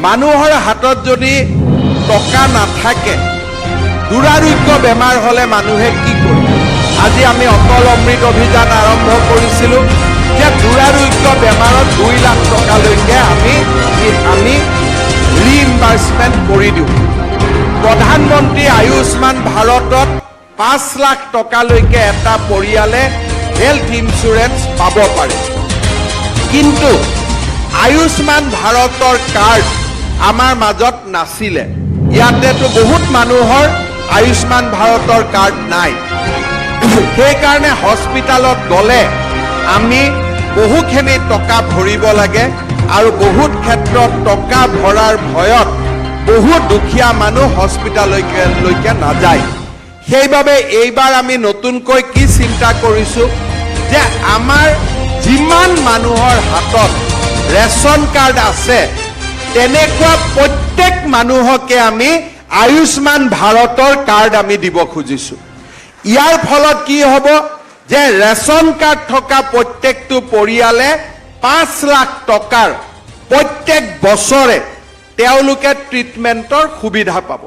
মানুহৰ হাতত যদি টকা নাথাকে দুৰাৰোগ্য বেমাৰ হলে মানুহে কি কৰে আজি আমি অটল অমৃত অভিযান আৰম্ভ কৰিছিলো যে দুৰাৰোগ্য বেমাৰত 2 লাখ টকালৈকে আমি ৰিইম্বাৰ্সমেন্ট কৰি দিওঁ প্ৰধানমন্ত্ৰী আয়ুষ্মান ভাৰতত 5 লাখ টকালৈকে এটা পৰিয়ালে হেলথ ইন্সুৰেন্স পাব পাৰে কিন্তু আয়ুষ্মান ভাৰতৰ কাৰ্ড আমাৰ মাজত নাছিলে ইয়াতেতো বহুত মানুহৰ আয়ুষ্মান ভাৰতৰ কাৰ্ড নাই সেই কাৰণে হস্পিটালত গলে আমি বহুখিনি টকা ভৰিব লাগে আৰু বহুত ক্ষেত্ৰত টকা ভৰাৰ ভয়ত বহুত দুখীয়া মানুহ হস্পিটাললৈকে নাযায় সেইবাবে এইবাৰ আমি নতুনকৈ কি চিন্তা কৰিছো যে আমাৰ যিমান মানুহৰ হাতত ৰেশন কাৰ্ড আছে তেনেকুৱা প্ৰত্যেক মানুহকে আমি আয়ুষ্মান ভাৰতৰ কাৰ্ড আমি দিব খুজিছো ইয়াৰ ফলত কি হ'ব যে ৰেশন কাৰ্ড থকা প্ৰত্যেকটো পৰিয়ালে 5 লাখ টকাৰ প্ৰত্যেক বছৰে তেওঁলোকে ট্ৰিটমেন্টৰ সুবিধা পাব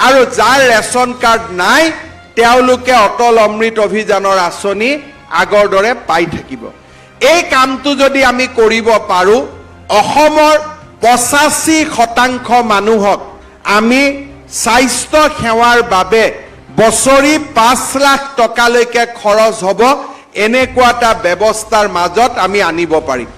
আৰু যাৰ ৰেশন কাৰ্ড নাই তেওঁলোকে অটল অমৃত অভিযানৰ আঁচনি আগৰ দৰে পাই থাকিব এই কামটো যদি আমি কৰিব পাৰো অসমৰ 85% মানুহক আমি স্বাস্থ্য সেৱাৰ বাবে বছৰি 5 লাখ টকালৈকে খৰচ হ'ব এনেকুৱা এটা ব্যৱস্থাৰ মাজত আমি আনিব পাৰিম